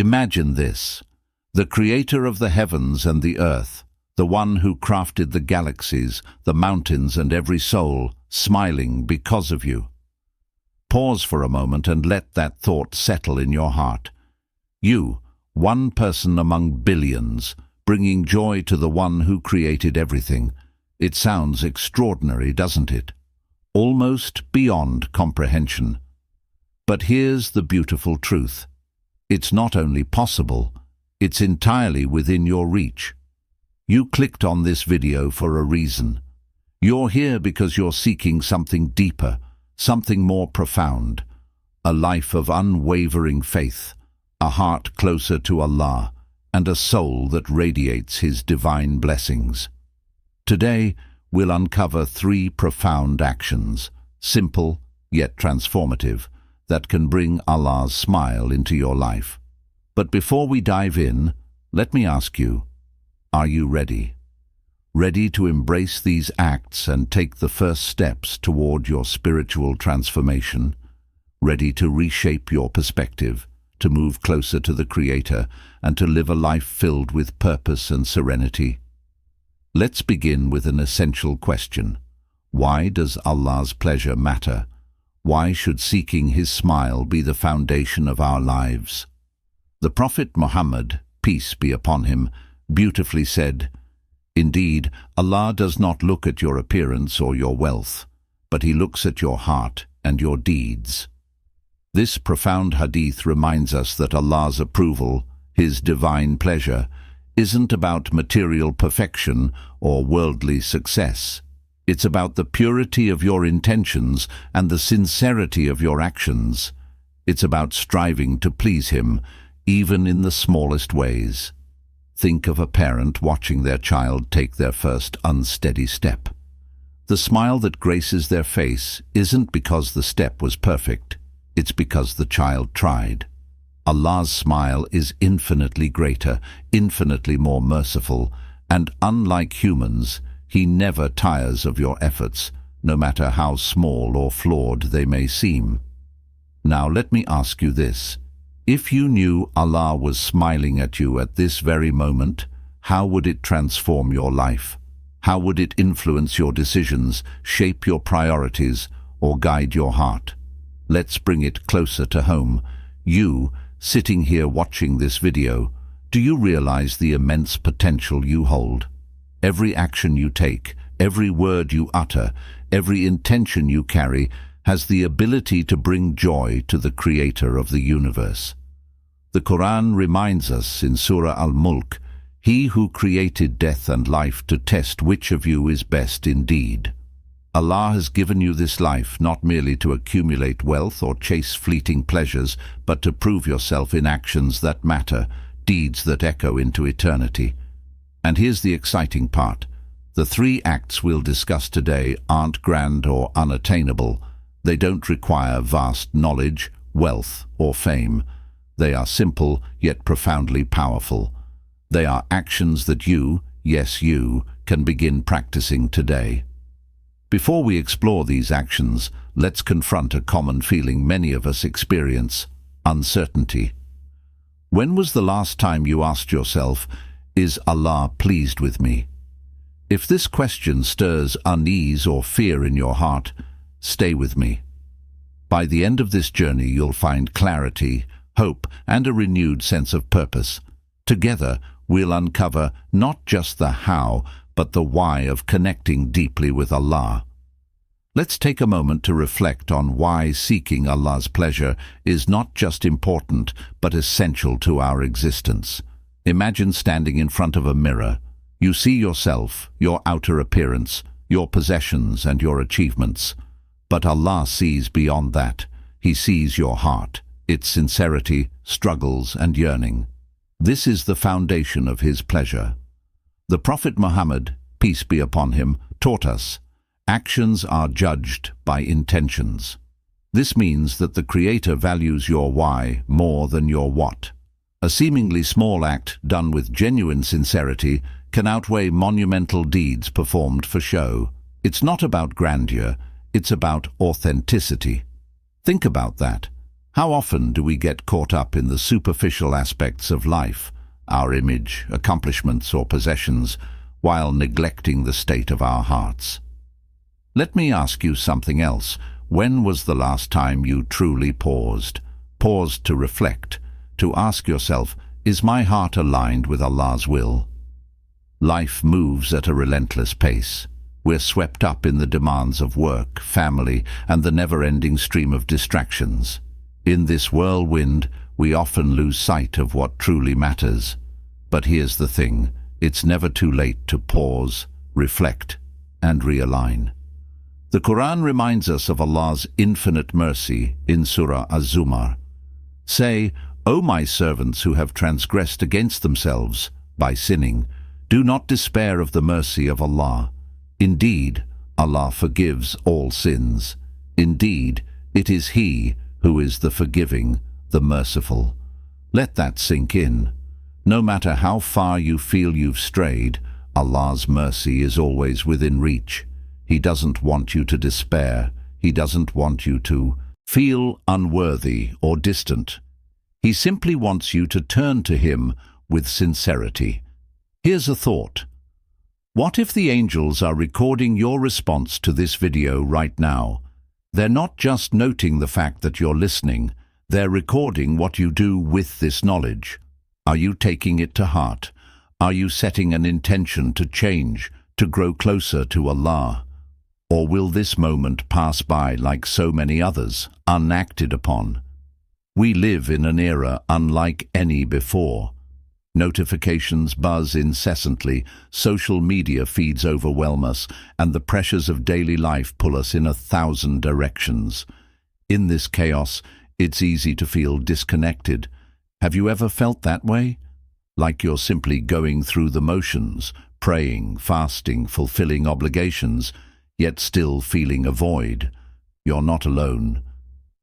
Imagine this: the creator of the heavens and the earth, the one who crafted the galaxies, the mountains and every soul, smiling because of you. Pause for a moment and let that thought settle in your heart. You, one person among billions, bringing joy to the one who created everything. It sounds extraordinary, doesn't it? Almost beyond comprehension. But here's the beautiful truth. It's not only possible, it's entirely within your reach. You clicked on this video for a reason. You're here because you're seeking something deeper, something more profound, a life of unwavering faith, a heart closer to Allah, and a soul that radiates His divine blessings. Today, we'll uncover 3 profound actions, simple yet transformative, that can bring Allah's smile into your life. But before we dive in, let me ask you, are you ready? Ready to embrace these acts and take the first steps toward your spiritual transformation? Ready to reshape your perspective, to move closer to the Creator, and to live a life filled with purpose and serenity? Let's begin with an essential question. Why does Allah's pleasure matter? Why should seeking His smile be the foundation of our lives? The Prophet Muhammad, peace be upon him, beautifully said, "Indeed, Allah does not look at your appearance or your wealth, but He looks at your heart and your deeds." This profound hadith reminds us that Allah's approval, His divine pleasure, isn't about material perfection or worldly success. It's about the purity of your intentions and the sincerity of your actions. It's about striving to please Him, even in the smallest ways. Think of a parent watching their child take their first unsteady step. The smile that graces their face isn't because the step was perfect. It's because the child tried. Allah's smile is infinitely greater, infinitely more merciful, and unlike humans, He never tires of your efforts, no matter how small or flawed they may seem. Now let me ask you this. If you knew Allah was smiling at you at this very moment, how would it transform your life? How would it influence your decisions, shape your priorities, or guide your heart? Let's bring it closer to home. You, sitting here watching this video, do you realize the immense potential you hold? Every action you take, every word you utter, every intention you carry has the ability to bring joy to the Creator of the universe. The Quran reminds us in Surah Al-Mulk, "He who created death and life to test which of you is best indeed." Allah has given you this life not merely to accumulate wealth or chase fleeting pleasures, but to prove yourself in actions that matter, deeds that echo into eternity. And here's the exciting part. The 3 acts we'll discuss today aren't grand or unattainable. They don't require vast knowledge, wealth, or fame. They are simple, yet profoundly powerful. They are actions that you, yes you, can begin practicing today. Before we explore these actions, let's confront a common feeling many of us experience: uncertainty. When was the last time you asked yourself, "Is Allah pleased with me?" If this question stirs unease or fear in your heart, stay with me. By the end of this journey, you'll find clarity, hope, and a renewed sense of purpose. Together, we'll uncover not just the how, but the why of connecting deeply with Allah. Let's take a moment to reflect on why seeking Allah's pleasure is not just important, but essential to our existence. Imagine standing in front of a mirror. You see yourself, your outer appearance, your possessions and your achievements. But Allah sees beyond that. He sees your heart, its sincerity, struggles and yearning. This is the foundation of His pleasure. The Prophet Muhammad, peace be upon him, taught us, actions are judged by intentions. This means that the Creator values your why more than your what. A seemingly small act done with genuine sincerity can outweigh monumental deeds performed for show. It's not about grandeur, it's about authenticity. Think about that. How often do we get caught up in the superficial aspects of life, our image, accomplishments or possessions, while neglecting the state of our hearts? Let me ask you something else. When was the last time you truly paused? Paused to reflect, to ask yourself, is my heart aligned with Allah's will? Life moves at a relentless pace. We're swept up in the demands of work, family, and the never-ending stream of distractions. In this whirlwind, we often lose sight of what truly matters. But here's the thing, it's never too late to pause, reflect, and realign. The Quran reminds us of Allah's infinite mercy in Surah Az-Zumar. Say, O my servants who have transgressed against themselves by sinning, do not despair of the mercy of Allah. Indeed, Allah forgives all sins. Indeed, it is He who is the forgiving, the merciful. Let that sink in. No matter how far you feel you've strayed, Allah's mercy is always within reach. He doesn't want you to despair. He doesn't want you to feel unworthy or distant. He simply wants you to turn to Him with sincerity. Here's a thought. What if the angels are recording your response to this video right now? They're not just noting the fact that you're listening, they're recording what you do with this knowledge. Are you taking it to heart? Are you setting an intention to change, to grow closer to Allah? Or will this moment pass by like so many others, unacted upon? We live in an era unlike any before. Notifications buzz incessantly, social media feeds overwhelm us, and the pressures of daily life pull us in 1,000 directions. In this chaos, it's easy to feel disconnected. Have you ever felt that way? Like you're simply going through the motions, praying, fasting, fulfilling obligations, yet still feeling a void. You're not alone.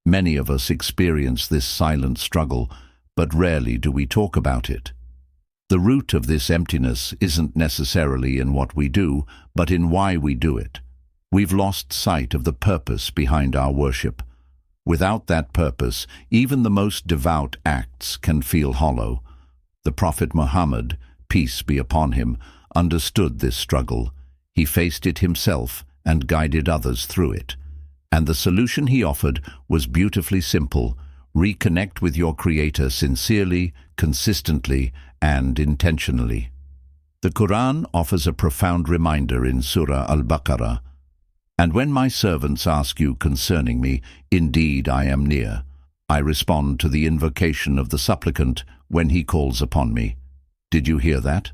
Many of us experience this silent struggle, but rarely do we talk about it. The root of this emptiness isn't necessarily in what we do, but in why we do it. We've lost sight of the purpose behind our worship. Without that purpose, even the most devout acts can feel hollow. The Prophet Muhammad, peace be upon him, understood this struggle. He faced it himself and guided others through it. And the solution he offered was beautifully simple. Reconnect with your Creator sincerely, consistently, and intentionally. The Quran offers a profound reminder in Surah Al-Baqarah. And when my servants ask you concerning me, indeed I am near. I respond to the invocation of the supplicant when he calls upon me. Did you hear that?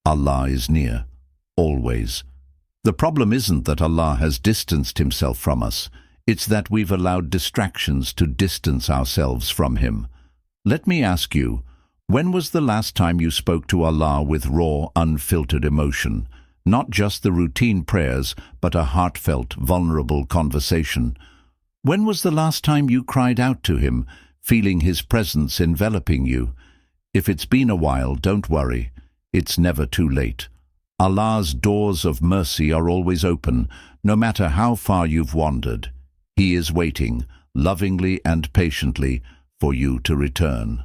Allah is near, always. The problem isn't that Allah has distanced Himself from us. It's that we've allowed distractions to distance ourselves from Him. Let me ask you, when was the last time you spoke to Allah with raw, unfiltered emotion? Not just the routine prayers, but a heartfelt, vulnerable conversation. When was the last time you cried out to Him, feeling His presence enveloping you? If it's been a while, don't worry. It's never too late. Allah's doors of mercy are always open, no matter how far you've wandered. He is waiting, lovingly and patiently, for you to return.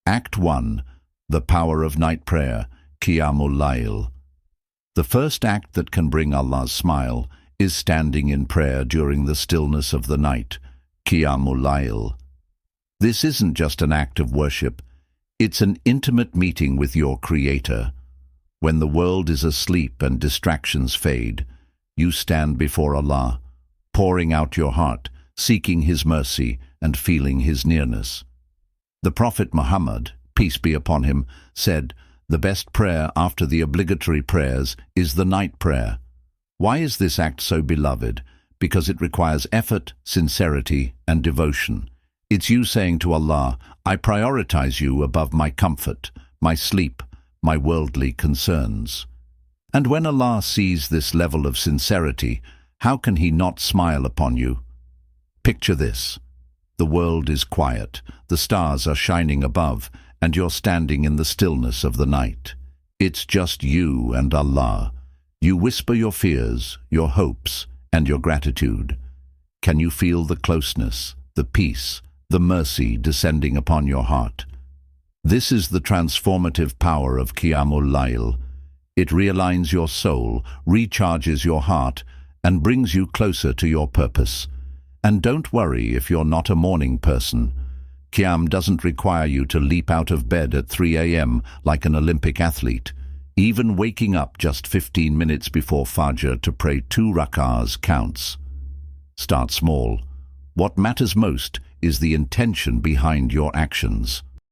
Act 1. The Power of Night Prayer, Qiyam-ul-Lail. The first act that can bring Allah's smile is standing in prayer during the stillness of the night, Qiyam-ul-Lail. This isn't just an act of worship, it's an intimate meeting with your Creator. When the world is asleep and distractions fade, you stand before Allah, pouring out your heart, seeking His mercy and feeling His nearness. The Prophet Muhammad, peace be upon him, said, "The best prayer after the obligatory prayers is the night prayer." Why is this act so beloved? Because it requires effort, sincerity, and devotion. It's you saying to Allah, "I prioritize you above my comfort, my sleep, my worldly concerns." And when Allah sees this level of sincerity, how can He not smile upon you? Picture this. The world is quiet, the stars are shining above, and you're standing in the stillness of the night. It's just you and Allah. You whisper your fears, your hopes, and your gratitude. Can you feel the closeness, the peace, the mercy descending upon your heart. This is the transformative power of Qiyam-ul-Lail. It realigns your soul, recharges your heart, and brings you closer to your purpose. And don't worry if you're not a morning person. Qiyam doesn't require you to leap out of bed at 3 a.m. like an Olympic athlete. Even waking up just 15 minutes before Fajr to pray 2 rak'ahs counts. Start small. What matters most is the intention behind your actions.